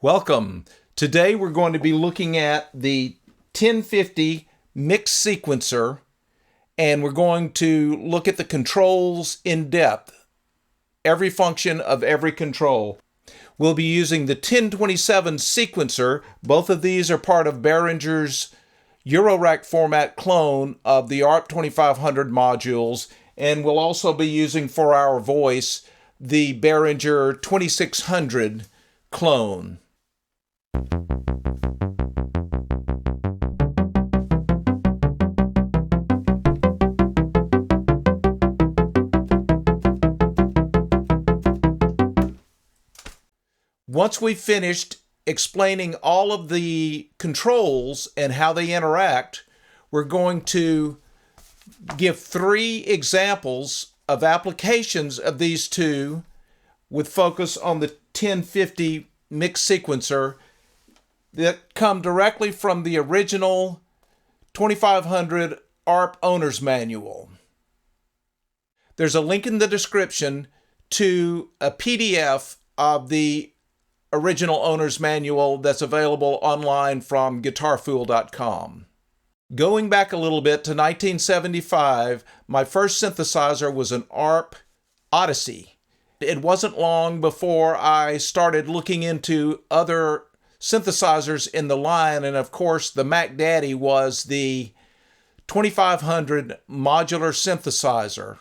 Welcome. Today we're going to be looking at the 1050 mix sequencer, and we're going to look at the controls in depth, every function of every control. We'll be using the 1027 sequencer. Both of these are part of Behringer's Eurorack format clone of the ARP 2500 modules, and we'll also be using for our voice the Behringer 2600 clone. Once we've finished explaining all of the controls and how they interact, we're going to give 3 examples of applications of these two with focus on the 1050 mix sequencer that come directly from the original 2500 ARP owner's manual. There's a link in the description to a PDF of the original owner's manual that's available online from guitarfool.com. Going back a little bit to 1975, my first synthesizer was an ARP Odyssey. It wasn't long before I started looking into other synthesizers in the line, and of course the Mac Daddy was the 2500 modular synthesizer.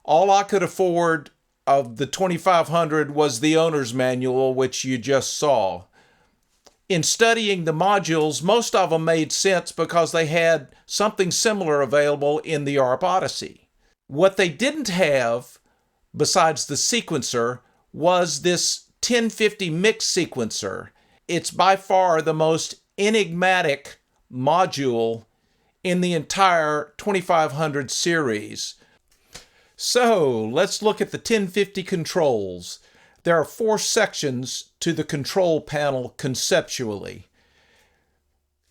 All I could afford of the 2500 was the owner's manual, which you just saw. In studying the modules, most of them made sense because they had something similar available in the ARP Odyssey. What they didn't have, besides the sequencer, was this 1050 mix sequencer. It's by far the most enigmatic module in the entire 2500 series. So let's look at the 1050 controls. There are 4 sections to the control panel conceptually.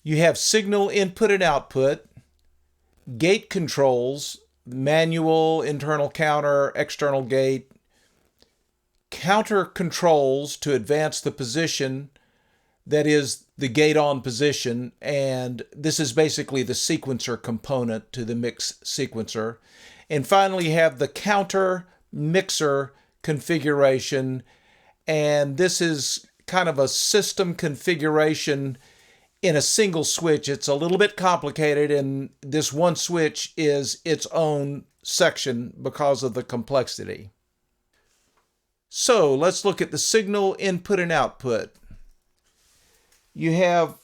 You have signal input and output, gate controls, manual, internal counter, external gate, counter controls to advance the position, that is the gate on position, and this is basically the sequencer component to the mix sequencer. And finally, you have the counter mixer configuration, and this is kind of a system configuration in a single switch. It's a little bit complicated, and this one switch is its own section because of the complexity. So let's look at the signal input and output. You have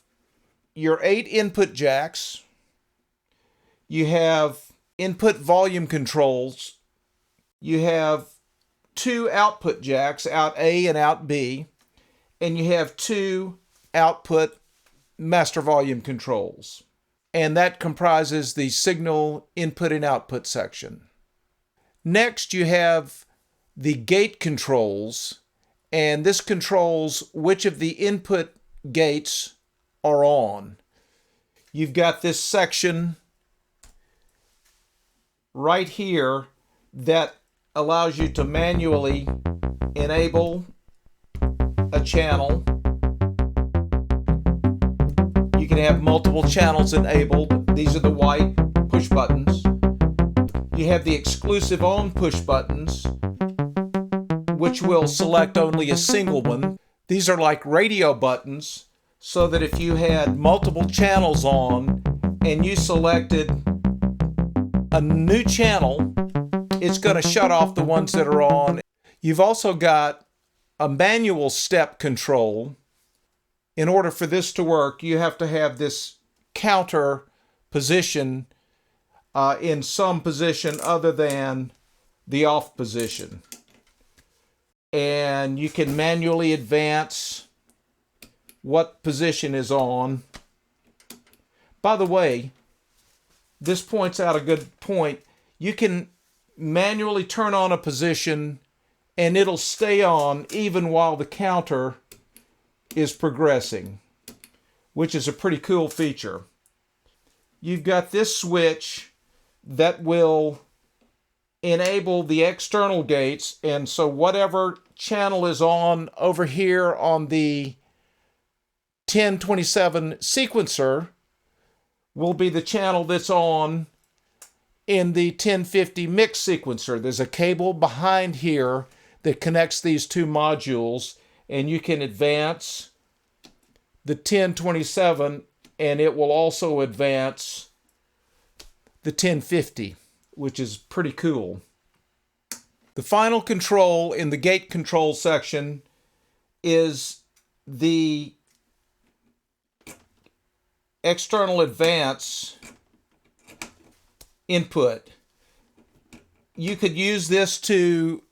your 8 input jacks. You have input volume controls. You have 2 output jacks, out A and out B, and you have 2 output master volume controls. And that comprises the signal input and output section. Next, you have the gate controls, and this controls which of the input gates are on. You've got this section right here that allows you to manually enable a channel. You can have multiple channels enabled. These are the white push buttons. You have the exclusive on push buttons, which will select only a single one. These are like radio buttons, so that if you had multiple channels on and you selected a new channel, it's going to shut off the ones that are on. You've also got a manual step control. In order for this to work, you have to have this counter position in some position other than the off position. And you can manually advance what position is on. By the way, this points out a good point. You can manually turn on a position and it'll stay on even while the counter is progressing, which is a pretty cool feature. You've got this switch that will enable the external gates, and so whatever channel is on over here on the 1027 sequencer will be the channel that's on in the 1050 mix sequencer. There's a cable behind here that connects these two modules, and you can advance the 1027 and it will also advance the 1050, which is pretty cool. The final control in the gate control section is the external advance input. You could use this to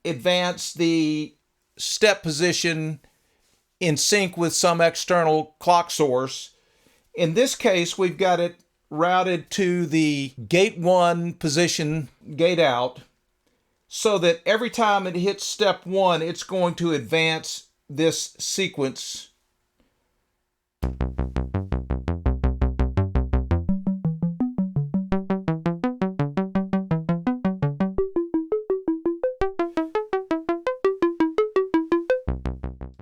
advance the step position in sync with some external clock source. In this case, we've got it routed to the gate 1 position, gate out, so that every time it hits step 1, it's going to advance this sequence.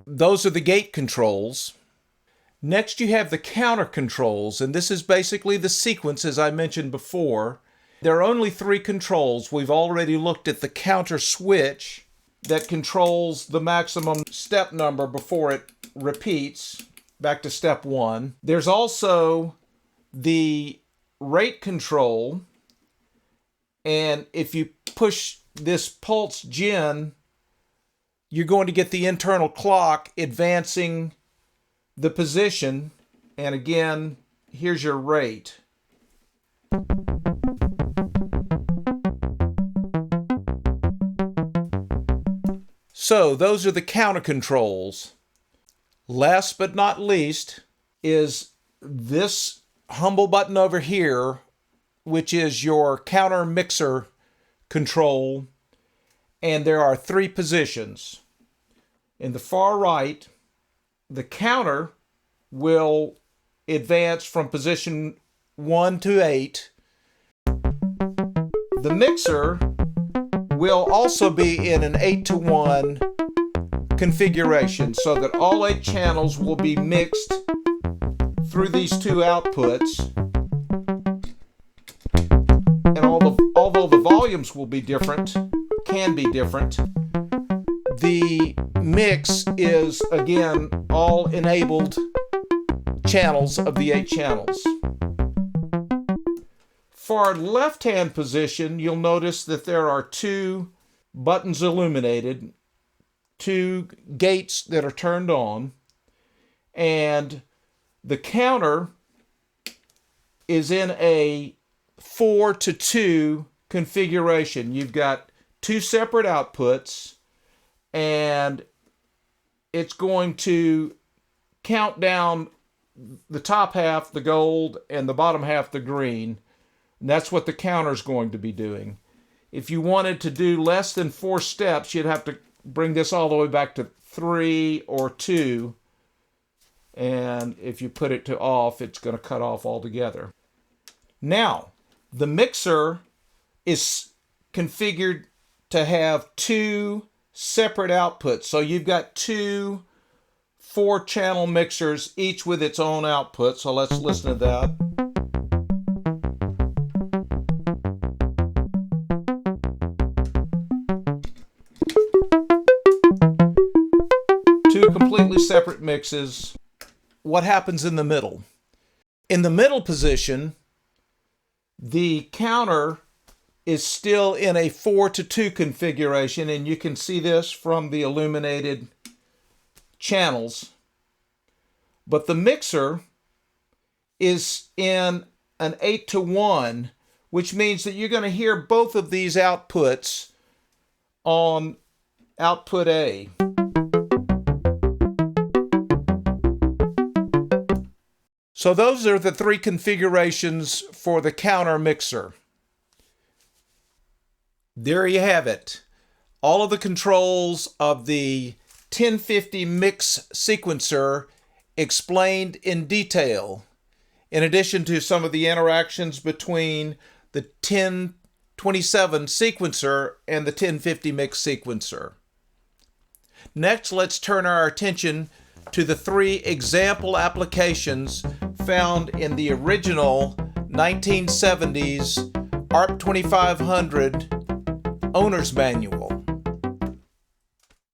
Those are the gate controls. Next, you have the counter controls, and this is basically the sequence as I mentioned before. There are only 3 controls. We've already looked at the counter switch that controls the maximum step number before it repeats back to step 1. There's also the rate control, and if you push this pulse gen, you're going to get the internal clock advancing the position, and again, here's your rate. So those are the counter controls. Last but not least is this humble button over here, which is your counter mixer control, and there are 3 positions. In the far right, the counter will advance from position 1 to 8. The mixer will also be in an 8 to 1 configuration, so that all 8 channels will be mixed through these 2 outputs. And although the volumes will be different, can be different, the mix is, again, all enabled channels of the 8 channels. For our left-hand position, you'll notice that there are 2 buttons illuminated, 2 gates that are turned on, and the counter is in a 4 to 2 configuration. You've got 2 separate outputs, and it's going to count down the top half, the gold, and the bottom half, the green. And that's what the counter is going to be doing. If you wanted to do less than 4 steps, you'd have to bring this all the way back to 3 or 2. And if you put it to off, it's going to cut off altogether. Now, the mixer is configured to have 2 separate outputs. So you've got 2 4-channel mixers, each with its own output. So let's listen to that. Two completely separate mixes. What happens in the middle? In the middle position, the counter is still in a 4 to 2 configuration, and you can see this from the illuminated channels. But the mixer is in an 8 to 1, which means that you're going to hear both of these outputs on output A. So those are the 3 configurations for the counter mixer. There you have it. All of the controls of the 1050 mix sequencer explained in detail, in addition to some of the interactions between the 1027 sequencer and the 1050 mix sequencer. Next, let's turn our attention to the 3 example applications found in the original 1970s ARP 2500 Owner's Manual.